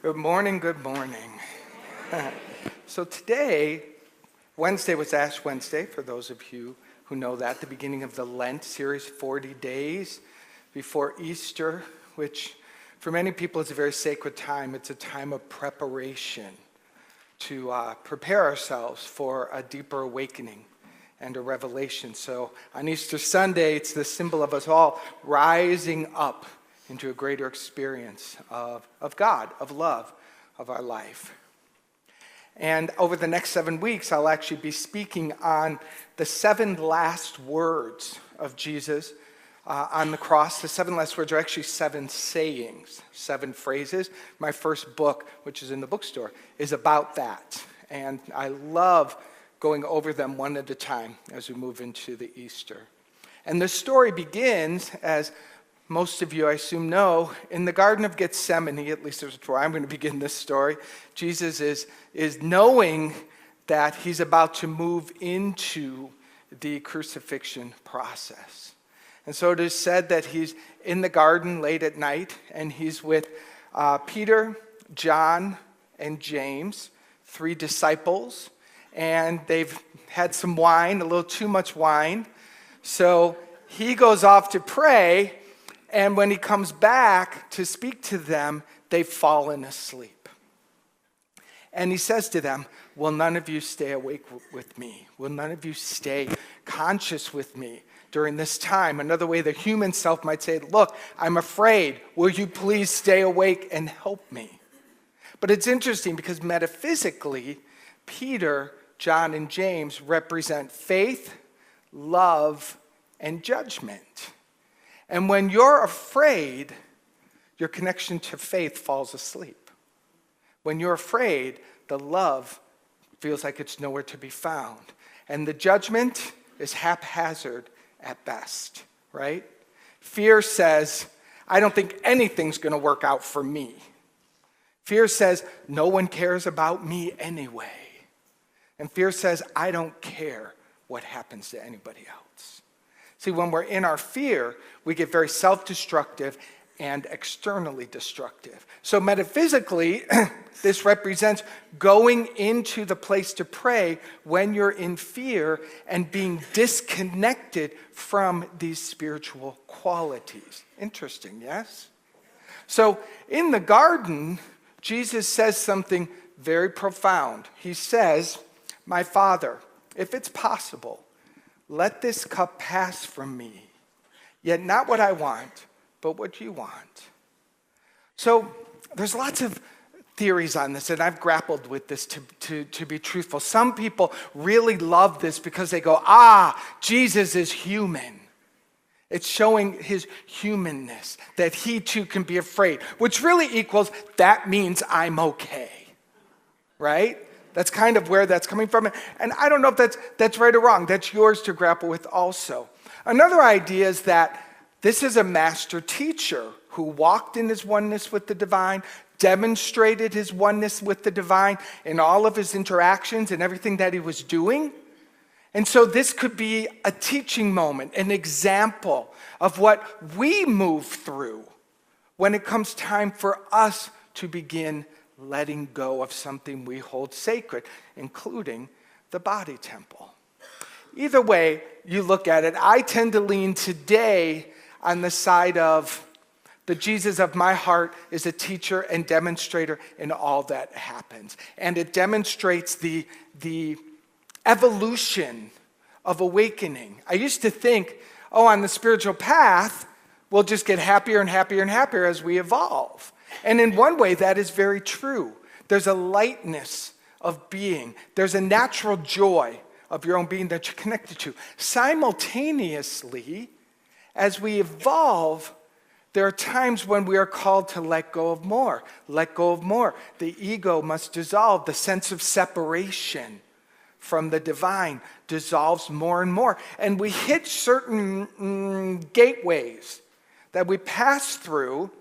Good morning, good morning. So today, Wednesday was Ash Wednesday, for those of you who know that, the beginning of the Lent series, 40 days before Easter, which for many people is a very sacred time. It's a time of preparation to prepare ourselves for a deeper awakening and a revelation. So on Easter Sunday, it's the symbol of us all rising up into a greater experience of God, of love, of our life. And over the next 7 weeks, I'll actually be speaking on the 7 last words of Jesus on the cross. The 7 last words are actually 7 sayings, 7 phrases. My first book, which is in the bookstore, is about that. And I love going over them one at a time as we move into the Easter. And the story begins, as most of you, I assume, know, in the Garden of Gethsemane. At least that's where I'm going to begin this story. Jesus is knowing that he's about to move into the crucifixion process. And so it is said that he's in the garden late at night, and he's with Peter, John, and James, 3 disciples, and they've had some wine, a little too much wine. So he goes off to pray. And when he comes back to speak to them, they've fallen asleep. And he says to them, will none of you stay awake with me? Will none of you stay conscious with me during this time? Another way the human self might say, look, I'm afraid. Will you please stay awake and help me? But it's interesting because metaphysically, Peter, John, and James represent faith, love, and judgment. And when you're afraid, your connection to faith falls asleep. When you're afraid, the love feels like it's nowhere to be found. And the judgment is haphazard at best, right? Fear says, I don't think anything's going to work out for me. Fear says, no one cares about me anyway. And fear says, I don't care what happens to anybody else. See, when we're in our fear, we get very self-destructive and externally destructive. So metaphysically, this represents going into the place to pray when you're in fear and being disconnected from these spiritual qualities. Interesting, yes? So in the garden, Jesus says something very profound. He says, my Father, if it's possible, let this cup pass from me, yet not what I want, but what you want. So there's lots of theories on this, and I've grappled with this to be truthful. Some people really love this because they go, Jesus is human. It's showing his humanness, that he too can be afraid, which really equals, that means I'm okay, right? That's kind of where that's coming from. And I don't know if that's right or wrong. That's yours to grapple with also. Another idea is that this is a master teacher who walked in his oneness with the divine, demonstrated his oneness with the divine in all of his interactions and everything that he was doing. And so this could be a teaching moment, an example of what we move through when it comes time for us to begin letting go of something we hold sacred, including the body temple. Either way you look at it, I tend to lean today on the side of the Jesus of my heart is a teacher and demonstrator in all that happens. And it demonstrates the evolution of awakening. I used to think, on the spiritual path, we'll just get happier and happier and happier as we evolve. And in one way, that is very true. There's a lightness of being. There's a natural joy of your own being that you're connected to. Simultaneously, as we evolve, there are times when we are called to let go of more. Let go of more. The ego must dissolve. The sense of separation from the divine dissolves more and more. And we hit certain gateways that we pass through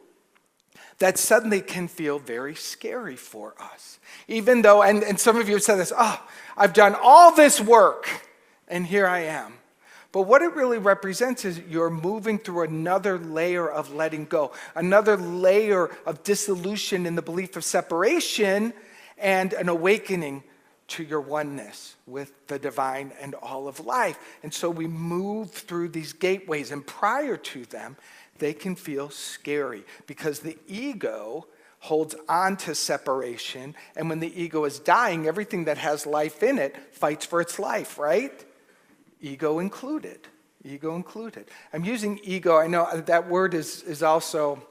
that suddenly can feel very scary for us. Even though, and some of you have said this, I've done all this work, and here I am. But what it really represents is you're moving through another layer of letting go, another layer of dissolution in the belief of separation, and an awakening to your oneness with the divine and all of life. And so we move through these gateways, and prior to them, they can feel scary because the ego holds on to separation, and when the ego is dying, everything that has life in it fights for its life, right? Ego included. Ego included. I'm using ego. I know that word is also,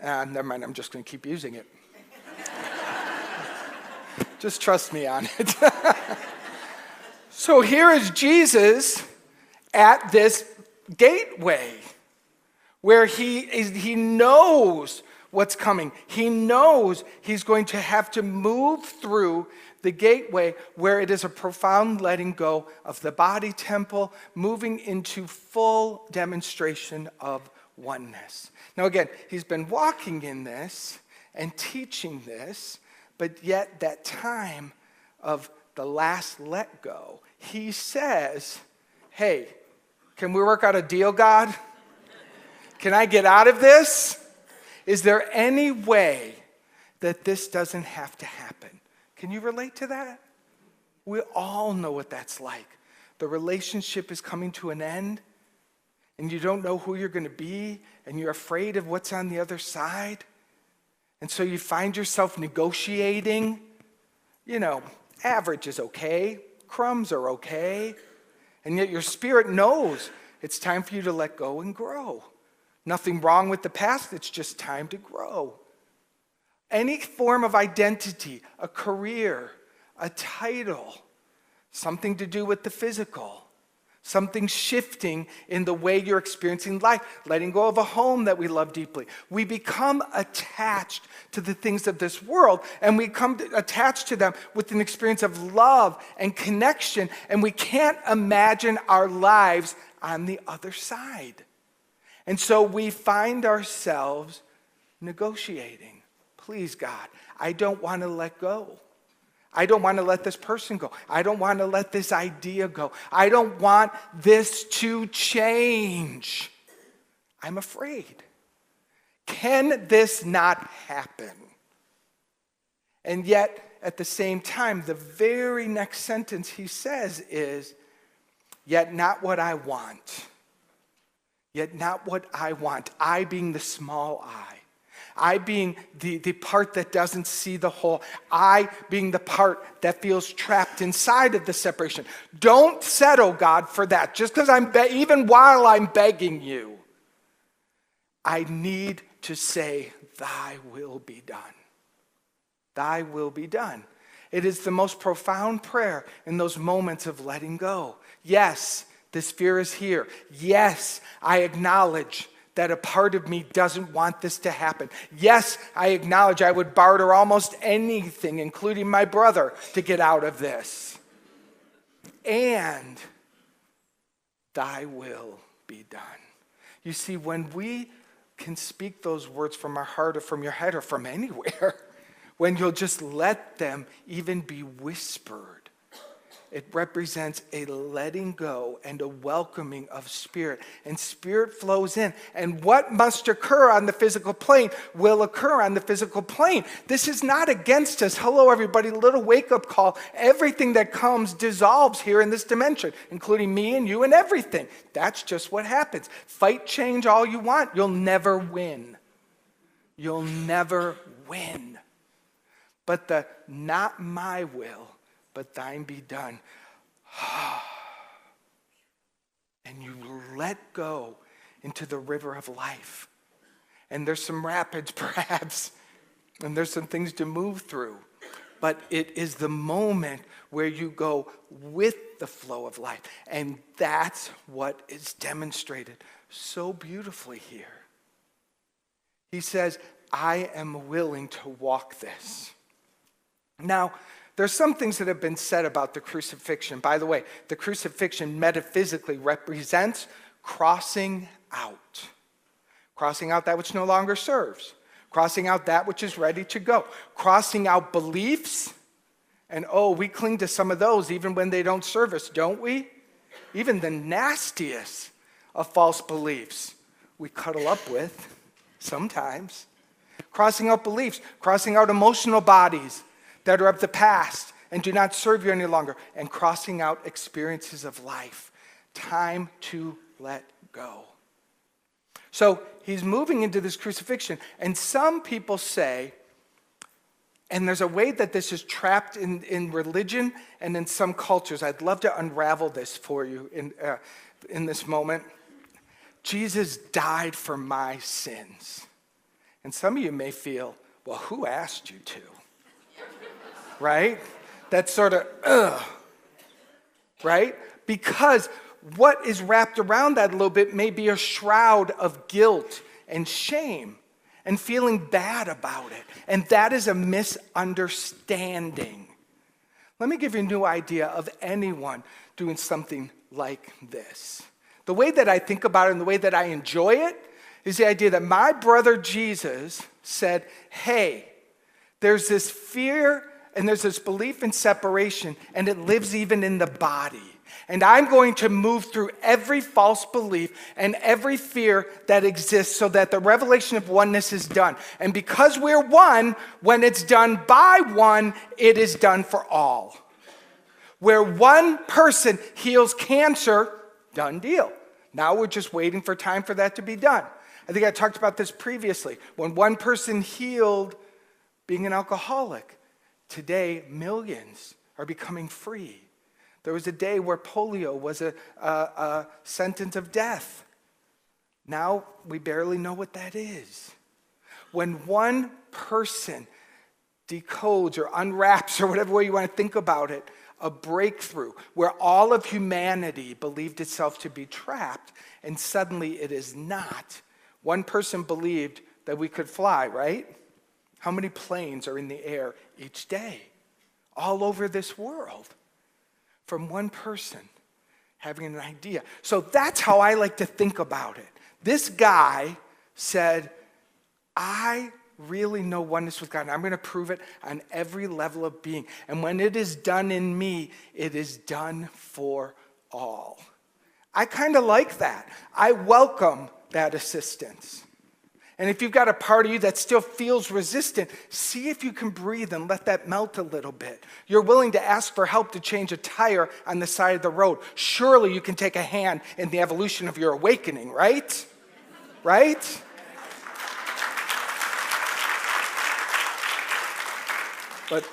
never mind, I'm just going to keep using it. Just trust me on it. So here is Jesus at this gateway where he knows what's coming. He knows he's going to have to move through the gateway where it is a profound letting go of the body temple, moving into full demonstration of oneness. Now again, he's been walking in this and teaching this, but yet that time of the last let go, he says, hey, can we work out a deal, God? Can I get out of this? Is there any way that this doesn't have to happen? Can you relate to that? We all know what that's like. The relationship is coming to an end, and you don't know who you're going to be, and you're afraid of what's on the other side. And so you find yourself negotiating. You know, average is okay. Crumbs are okay. And yet your spirit knows it's time for you to let go and grow. Nothing wrong with the past. It's just time to grow. Any form of identity, a career, a title, something to do with the physical, something shifting in the way you're experiencing life, letting go of a home that we love deeply. We become attached to the things of this world, and we come attached to them with an experience of love and connection, and we can't imagine our lives on the other side. And so we find ourselves negotiating. Please, God, I don't want to let go. I don't want to let this person go. I don't want to let this idea go. I don't want this to change. I'm afraid. Can this not happen? And yet, at the same time, the very next sentence he says is, yet not what I want. Yet not what I want. I being the small I. I being the part that doesn't see the whole. I being the part that feels trapped inside of the separation. Don't settle, God, for that. Just because even while I'm begging you, I need to say, thy will be done. Thy will be done. It is the most profound prayer in those moments of letting go. Yes, this fear is here. Yes, I acknowledge that a part of me doesn't want this to happen. Yes, I acknowledge I would barter almost anything, including my brother, to get out of this. And thy will be done. You see, when we can speak those words from our heart or from your head or from anywhere, when you'll just let them even be whispered, it represents a letting go and a welcoming of spirit. And spirit flows in. And what must occur on the physical plane will occur on the physical plane. This is not against us. Hello, everybody. Little wake-up call. Everything that comes dissolves here in this dimension, including me and you and everything. That's just what happens. Fight change all you want. You'll never win. You'll never win. But the not my will, but thine be done. And you let go into the river of life. And there's some rapids, perhaps, and there's some things to move through. But it is the moment where you go with the flow of life. And that's what is demonstrated so beautifully here. He says, I am willing to walk this. Now, there's some things that have been said about the crucifixion. By the way, the crucifixion metaphysically represents crossing out. Crossing out that which no longer serves. Crossing out that which is ready to go. Crossing out beliefs. And we cling to some of those even when they don't serve us, don't we? even the nastiest of false beliefs, we cuddle up with sometimes. Crossing out beliefs, crossing out emotional bodies that are of the past and do not serve you any longer, and crossing out experiences of life. Time to let go. So he's moving into this crucifixion, and some people say, and there's a way that this is trapped in religion and in some cultures. I'd love to unravel this for you in this moment. Jesus died for my sins. And some of you may feel, well, who asked you to? Right? That's sort of, right? Because what is wrapped around that a little bit may be a shroud of guilt and shame and feeling bad about it. And that is a misunderstanding. Let me give you a new idea of anyone doing something like this. The way that I think about it and the way that I enjoy it is the idea that my brother Jesus said, hey, there's this fear and there's this belief in separation, and it lives even in the body. And I'm going to move through every false belief and every fear that exists so that the revelation of oneness is done. And because we're one, when it's done by one, it is done for all. Where one person heals cancer, done deal. Now we're just waiting for time for that to be done. I think I talked about this previously. When one person healed being an alcoholic, today millions are becoming free. There was a day where polio was a sentence of death. Now we barely know what that is. When one person decodes or unwraps, or whatever way you want to think about it, a breakthrough where all of humanity believed itself to be trapped, and suddenly it is not. One person believed that we could fly, right? How many planes are in the air each day? All over this world. From one person having an idea. So that's how I like to think about it. This guy said, I really know oneness with God, and I'm going to prove it on every level of being. And when it is done in me, it is done for all. I kind of like that. I welcome that assistance. And if you've got a part of you that still feels resistant, see if you can breathe and let that melt a little bit. You're willing to ask for help to change a tire on the side of the road. Surely you can take a hand in the evolution of your awakening, right? Right? But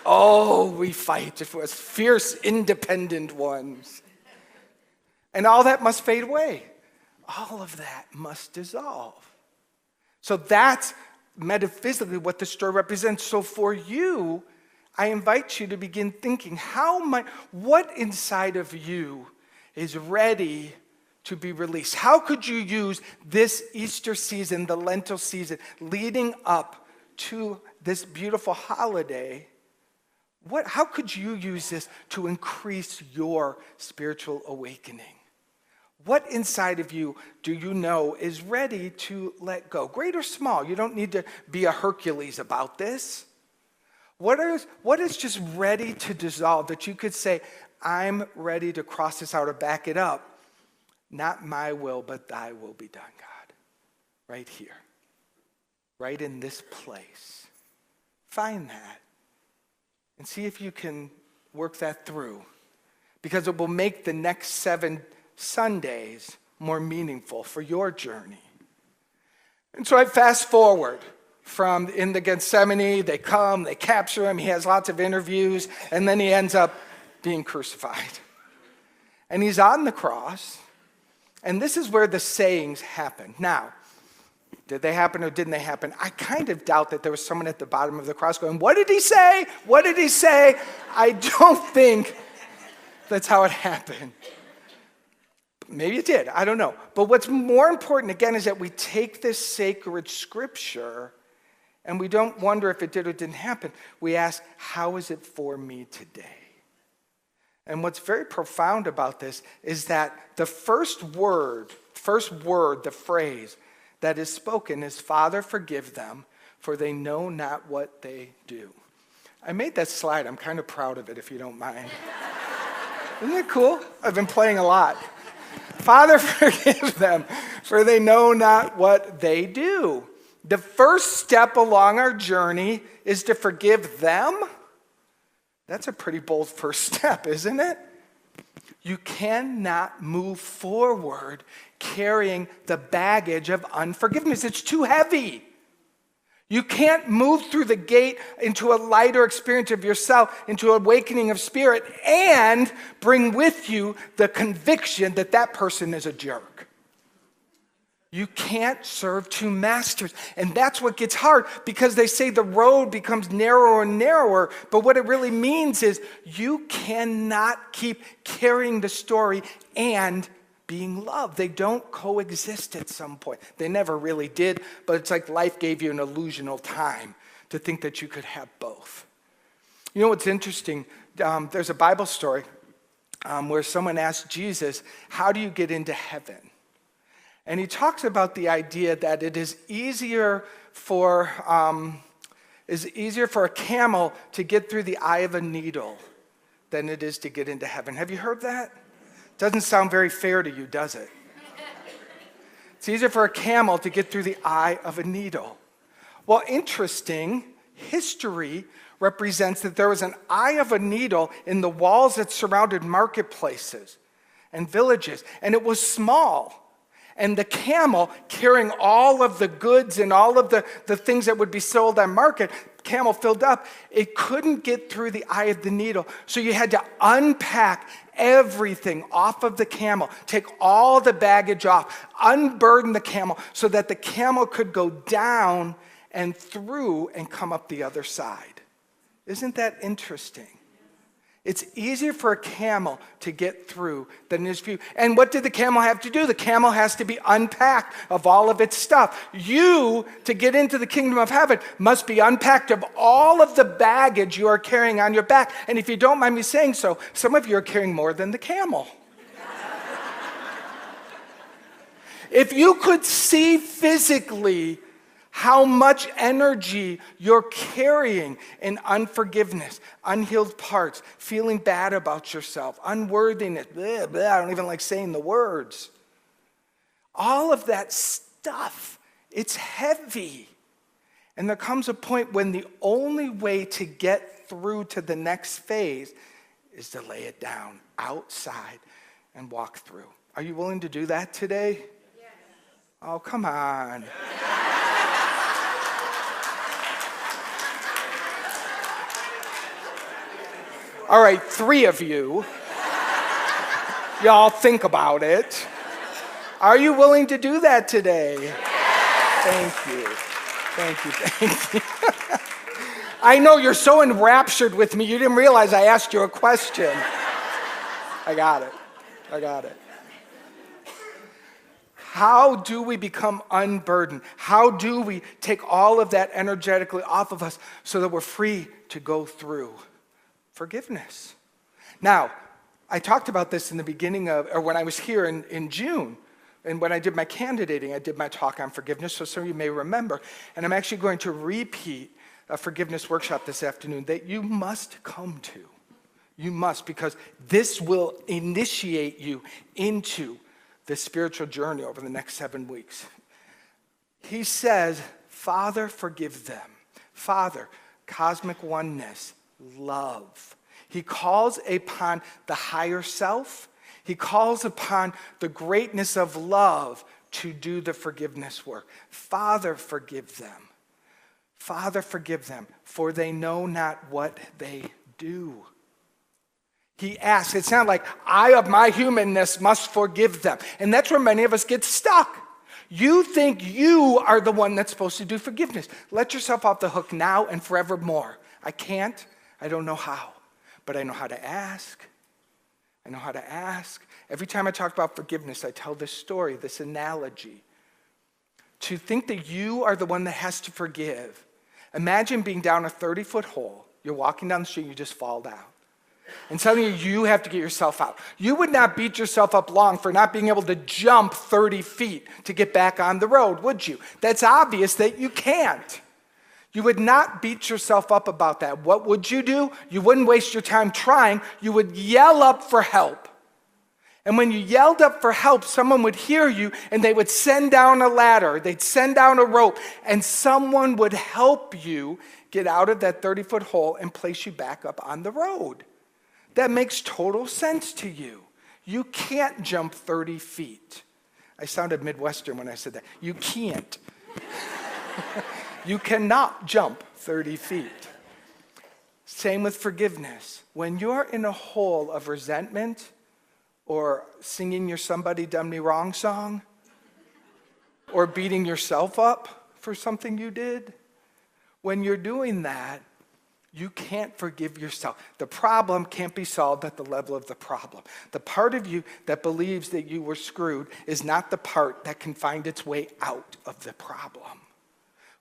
we fight as fierce, independent ones. And all that must fade away. All of that must dissolve. So that's metaphysically what the story represents. So for you, I invite you to begin thinking, what inside of you is ready to be released? How could you use this Easter season, the Lenten season, leading up to this beautiful holiday? How could you use this to increase your spiritual awakening? What inside of you do you know is ready to let go? Great or small, you don't need to be a Hercules about this. What is just ready to dissolve that you could say, I'm ready to cross this out or back it up? Not my will, but thy will be done, God. Right here. Right in this place. Find that. And see if you can work that through. Because it will make the next 7 Sundays more meaningful for your journey. And so I fast forward from in the Gethsemane, they come, they capture him, he has lots of interviews, and then he ends up being crucified. And he's on the cross, and this is where the sayings happen. Now, did they happen or didn't they happen? I kind of doubt that there was someone at the bottom of the cross going, what did he say? What did he say? I don't think that's how it happened. Maybe it did, I don't know. But what's more important, again, is that we take this sacred scripture and we don't wonder if it did or didn't happen. We ask, how is it for me today? And what's very profound about this is that the first word, the phrase that is spoken is, Father, forgive them, for they know not what they do. I made that slide. I'm kind of proud of it, if you don't mind. Isn't it cool? I've been playing a lot. Father, forgive them, for they know not what they do. The first step along our journey is to forgive them. That's a pretty bold first step, isn't it? You cannot move forward carrying the baggage of unforgiveness. It's too heavy. You can't move through the gate into a lighter experience of yourself, into an awakening of spirit, and bring with you the conviction that that person is a jerk. You can't serve two masters. And that's what gets hard, because they say the road becomes narrower and narrower. But what it really means is you cannot keep carrying the story and being loved. They don't coexist at some point. They never really did, but it's like life gave you an illusional time to think that you could have both. You know what's interesting? There's a Bible story where someone asked Jesus, how do you get into heaven? And he talks about the idea that it is easier for a camel to get through the eye of a needle than it is to get into heaven. Have you heard that? Doesn't sound very fair to you, does it? It's easier for a camel to get through the eye of a needle. Well, interesting, history represents that there was an eye of a needle in the walls that surrounded marketplaces and villages, and it was small. And the camel, carrying all of the goods and all of the things that would be sold on market, camel filled up, it couldn't get through the eye of the needle. So you had to unpack everything off of the camel, take all the baggage off, unburden the camel so that the camel could go down and through and come up the other side. Isn't that interesting? It's easier for a camel to get through than it is for you. And what did the camel have to do? The camel has to be unpacked of all of its stuff. You, to get into the kingdom of heaven, must be unpacked of all of the baggage you are carrying on your back. And if you don't mind me saying so, some of you are carrying more than the camel. If you could see physically how much energy you're carrying in unforgiveness, unhealed parts, feeling bad about yourself, unworthiness, blah, blah, I don't even like saying the words. All of that stuff, it's heavy. And there comes a point when the only way to get through to the next phase is to lay it down outside and walk through. Are you willing to do that today? Yes. Oh, come on. All right, 3 of you. Y'all think about it. Are you willing to do that today? Yes. Thank you. Thank you. I know you're so enraptured with me, you didn't realize I asked you a question. I got it. How do we become unburdened? How do we take all of that energetically off of us so that we're free to go through? Forgiveness. Now, I talked about this in the beginning or when I was here in June, and when I did my candidating, I did my talk on forgiveness, so some of you may remember, and I'm actually going to repeat a forgiveness workshop this afternoon that you must come to. You must, because this will initiate you into the spiritual journey over the next 7 weeks. He says, Father, forgive them. Father, cosmic oneness, love. He calls upon the higher self. He calls upon the greatness of love to do the forgiveness work. Father, forgive them. Father, forgive them, for they know not what they do. He asks, it's not like, I of my humanness must forgive them. And that's where many of us get stuck. You think you are the one that's supposed to do forgiveness. Let yourself off the hook now and forevermore. I can't. I don't know how, but I know how to ask. I know how to ask. Every time I talk about forgiveness, I tell this story, this analogy. To think that you are the one that has to forgive. Imagine being down a 30-foot hole. You're walking down the street, you just fall down. And suddenly you have to get yourself out. You would not beat yourself up long for not being able to jump 30 feet to get back on the road, would you? That's obvious that you can't. You would not beat yourself up about that. What would you do? You wouldn't waste your time trying. You would yell up for help. And when you yelled up for help, someone would hear you and they would send down a ladder. They'd send down a rope and someone would help you get out of that 30-foot hole and place you back up on the road. That makes total sense to you. You can't jump 30 feet. I sounded Midwestern when I said that. You can't. You cannot jump 30 feet. Same with forgiveness. When you're in a hole of resentment or singing your Somebody Done Me Wrong song or beating yourself up for something you did, when you're doing that, you can't forgive yourself. The problem can't be solved at the level of the problem. The part of you that believes that you were screwed is not the part that can find its way out of the problem.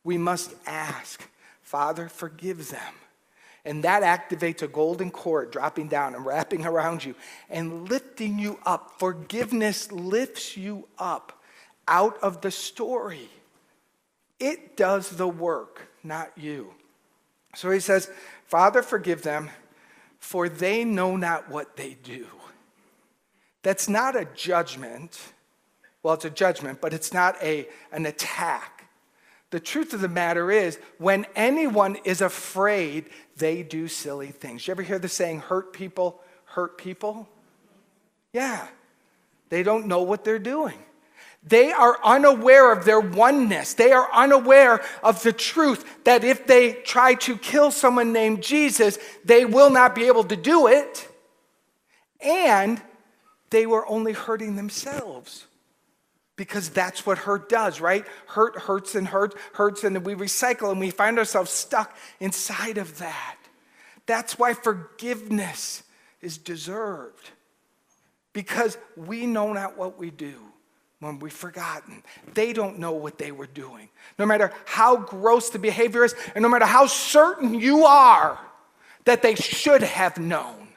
We must ask, Father, forgive them. And that activates a golden cord dropping down and wrapping around you and lifting you up. Forgiveness lifts you up out of the story. It does the work, not you. So he says, Father, forgive them, for they know not what they do. That's not a judgment. Well, it's a judgment, but it's not an attack. The truth of the matter is, when anyone is afraid, they do silly things. You ever hear the saying, hurt people hurt people? Yeah. They don't know what they're doing. They are unaware of their oneness. They are unaware of the truth that if they try to kill someone named Jesus, they will not be able to do it. And they were only hurting themselves. Because that's what hurt does, right? Hurt hurts and hurts, and we recycle and we find ourselves stuck inside of that. That's why forgiveness is deserved. Because we know not what we do when we've forgotten. They don't know what they were doing. No matter how gross the behavior is, and no matter how certain you are that they should have known,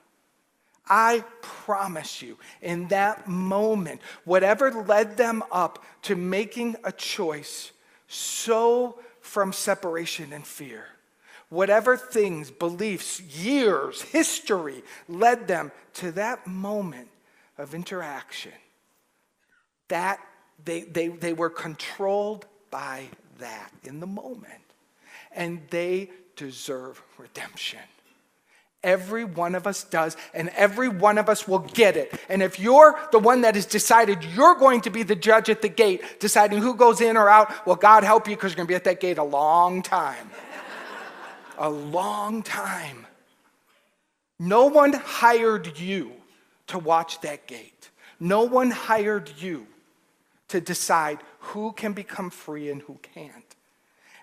I promise you, in that moment, whatever led them up to making a choice so from separation and fear, whatever things, beliefs, years, history led them to that moment of interaction, that they were controlled by that in the moment. And they deserve redemption. Every one of us does, and every one of us will get it. And if you're the one that has decided you're going to be the judge at the gate, deciding who goes in or out, well, God help you, because you're going to be at that gate a long time. A long time. No one hired you to watch that gate. No one hired you to decide who can become free and who can't.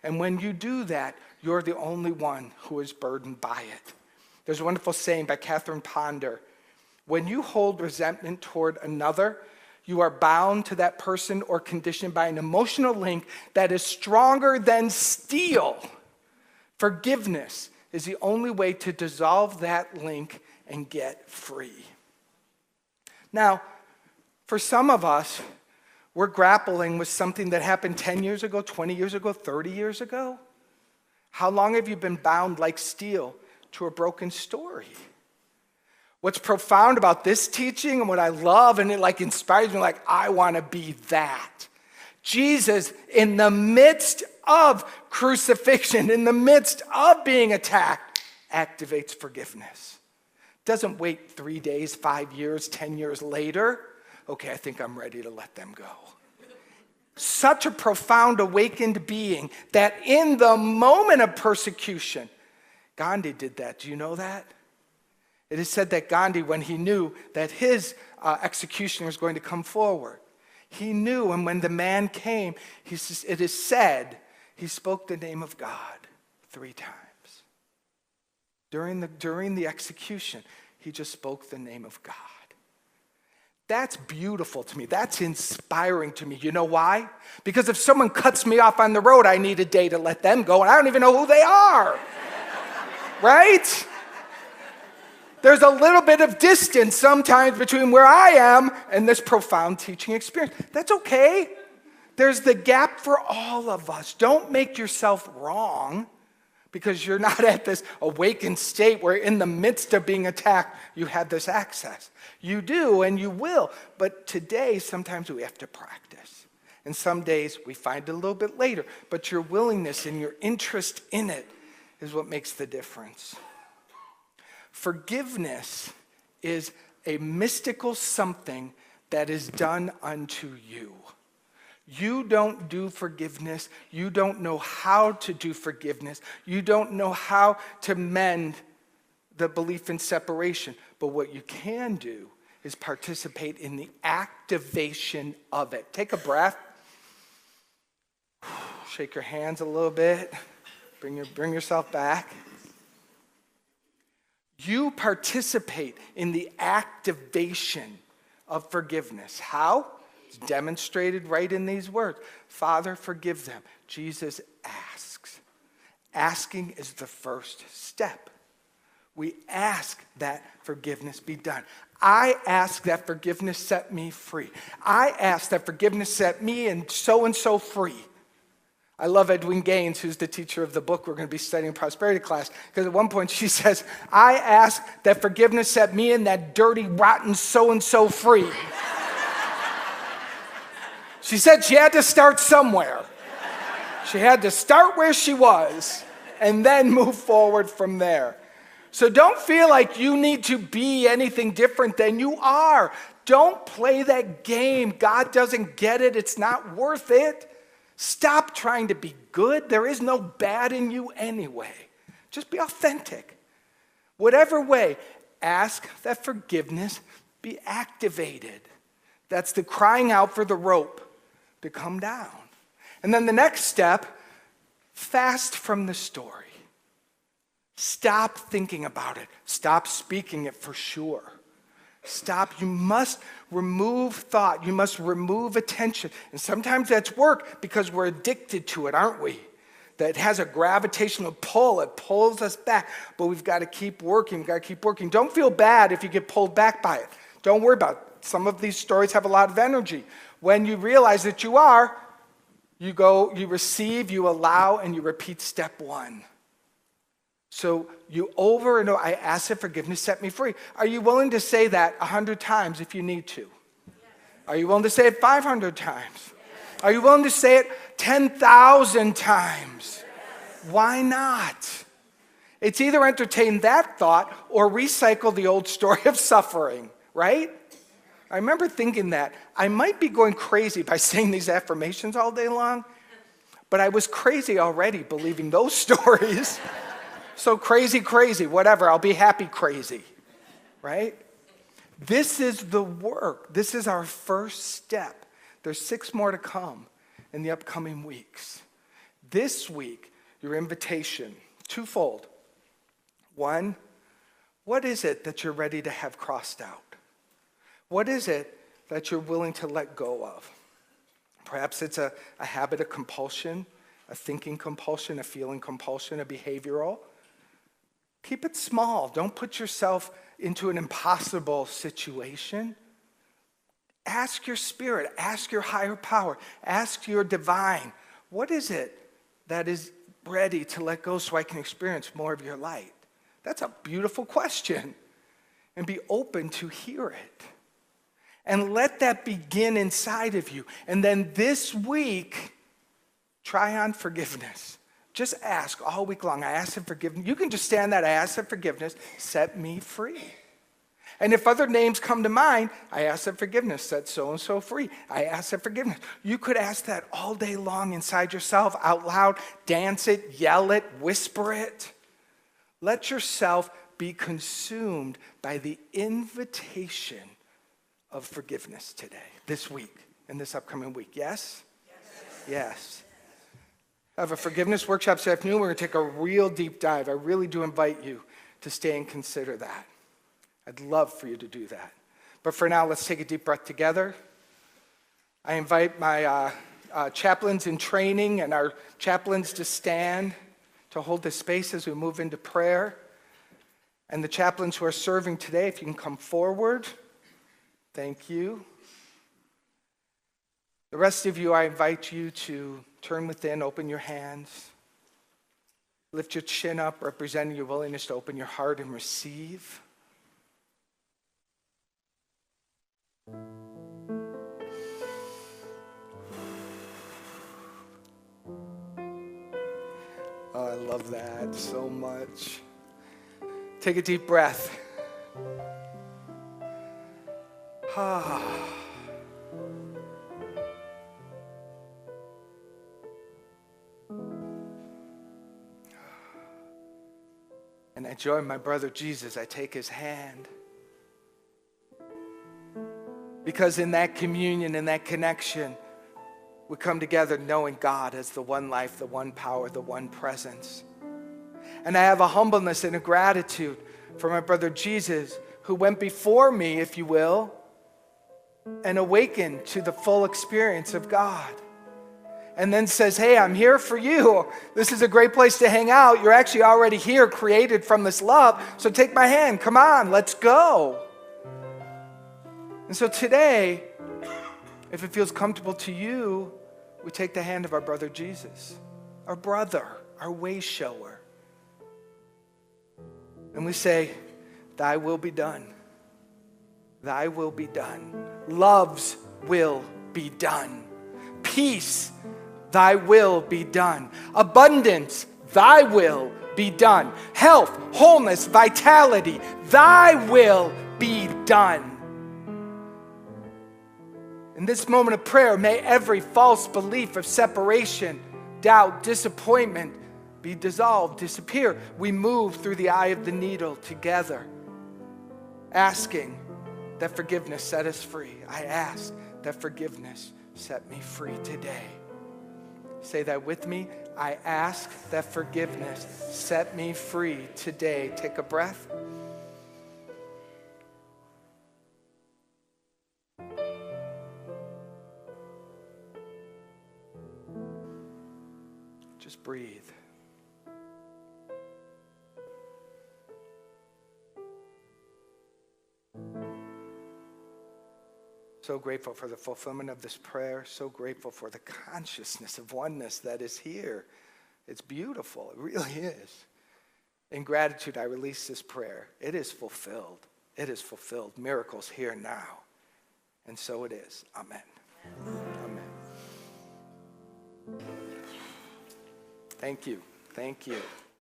And when you do that, you're the only one who is burdened by it. There's a wonderful saying by Catherine Ponder. When you hold resentment toward another, you are bound to that person or condition by an emotional link that is stronger than steel. Forgiveness is the only way to dissolve that link and get free. Now, for some of us, we're grappling with something that happened 10 years ago, 20 years ago, 30 years ago. How long have you been bound like steel to a broken story? What's profound about this teaching and what I love, and it inspires me, I want to be that. Jesus, in the midst of crucifixion, in the midst of being attacked, activates forgiveness. Doesn't wait 3 days, 5 years, 10 years later. Okay, I think I'm ready to let them go. Such a profound awakened being that in the moment of persecution, Gandhi did that. Do you know that? It is said that Gandhi, when he knew that his executioner was going to come forward, he knew, and when the man came, it is said, he spoke the name of God 3 times. During the execution, he just spoke the name of God. That's beautiful to me. That's inspiring to me. You know why? Because if someone cuts me off on the road, I need a day to let them go, and I don't even know who they are. Right? There's a little bit of distance sometimes between where I am and this profound teaching experience. That's okay. There's the gap for all of us. Don't make yourself wrong. Because you're not at this awakened state where in the midst of being attacked, you have this access. You do and you will. But today, sometimes we have to practice. And some days we find it a little bit later. But your willingness and your interest in it is what makes the difference. Forgiveness is a mystical something that is done unto you. You don't do forgiveness. You don't know how to do forgiveness. You don't know how to mend the belief in separation. But what you can do is participate in the activation of it. Take a breath. Shake your hands a little bit. Bring yourself back. You participate in the activation of forgiveness. How? It's demonstrated right in these words. Father, forgive them. Jesus asks. Asking is the first step. We ask that forgiveness be done. I ask that forgiveness set me free. I ask that forgiveness set me and so free. I love Edwin Gaines, who's the teacher of the book we're going to be studying in prosperity class, because at one point she says, I ask that forgiveness set me and that dirty, rotten so free. She said she had to start somewhere. She had to start where she was and then move forward from there. So don't feel like you need to be anything different than you are. Don't play that game. God doesn't get it. It's not worth it. Stop trying to be good. There is no bad in you anyway. Just be authentic. Whatever way, ask that forgiveness be activated. That's the crying out for the rope to come down. And then the next step, fast from the story. Stop thinking about it. Stop speaking it for sure. Stop. You must remove thought. You must remove attention. And sometimes that's work because we're addicted to it, aren't we? That has a gravitational pull. It pulls us back. But we've got to keep working. We've got to keep working. Don't feel bad if you get pulled back by it. Don't worry about it. Some of these stories have a lot of energy. When you realize that you are, you go, you receive, you allow, and you repeat step one. So you over and over, I ask that forgiveness set me free. Are you willing to say that 100 times if you need to? Yes. Are you willing to say it 500 times? Yes. Are you willing to say it 10,000 times? Yes. Why not? It's either entertain that thought or recycle the old story of suffering, right? I remember thinking that I might be going crazy by saying these affirmations all day long, but I was crazy already believing those stories. So crazy, whatever, I'll be happy crazy, right? This is the work. This is our first step. There's 6 more to come in the upcoming weeks. This week, your invitation, twofold. One, what is it that you're ready to have crossed out? What is it that you're willing to let go of? Perhaps it's a habit of compulsion, a thinking compulsion, a feeling compulsion, a behavioral. Keep it small. Don't put yourself into an impossible situation. Ask your spirit. Ask your higher power. Ask your divine. What is it that is ready to let go so I can experience more of your light? That's a beautiful question. And be open to hear it. And let that begin inside of you. And then this week, try on forgiveness. Just ask all week long. I ask for forgiveness. You can just stand that. I ask for forgiveness. Set me free. And if other names come to mind, I ask for forgiveness. Set so-and-so free. I ask for forgiveness. You could ask that all day long inside yourself, out loud. Dance it, yell it, whisper it. Let yourself be consumed by the invitation of forgiveness today, this week, and this upcoming week. Yes? Yes. I have a forgiveness workshop this afternoon. We're going to take a real deep dive. I really do invite you to stay and consider that. I'd love for you to do that. But for now, let's take a deep breath together. I invite my chaplains in training and our chaplains to stand to hold this space as we move into prayer. And the chaplains who are serving today, if you can come forward. Thank you. The rest of you, I invite you to turn within, open your hands. Lift your chin up, representing your willingness to open your heart and receive. Oh, I love that so much. Take a deep breath. And I join my brother Jesus. I take his hand. Because in that communion, in that connection, we come together knowing God as the one life, the one power, the one presence. And I have a humbleness and a gratitude for my brother Jesus, who went before me, if you will, and awakened to the full experience of God. And then says, hey, I'm here for you. This is a great place to hang out. You're actually already here, created from this love. So take my hand. Come on, let's go. And so today, if it feels comfortable to you, we take the hand of our brother Jesus, our brother, our way shower. And we say, thy will be done. Thy will be done. Love's will be done. Peace, thy will be done. Abundance, thy will be done. Health, wholeness, vitality, thy will be done. In this moment of prayer, may every false belief of separation, doubt, disappointment be dissolved, disappear. We move through the eye of the needle together, asking that forgiveness set us free. I ask that forgiveness set me free today. Say that with me. I ask that forgiveness set me free today. Take a breath. Just breathe. So grateful for the fulfillment of this prayer. So grateful for the consciousness of oneness that is here. It's beautiful. It really is. In gratitude, I release this prayer. It is fulfilled. It is fulfilled. Miracles here now. And so it is. Amen. Amen. Thank you. Thank you.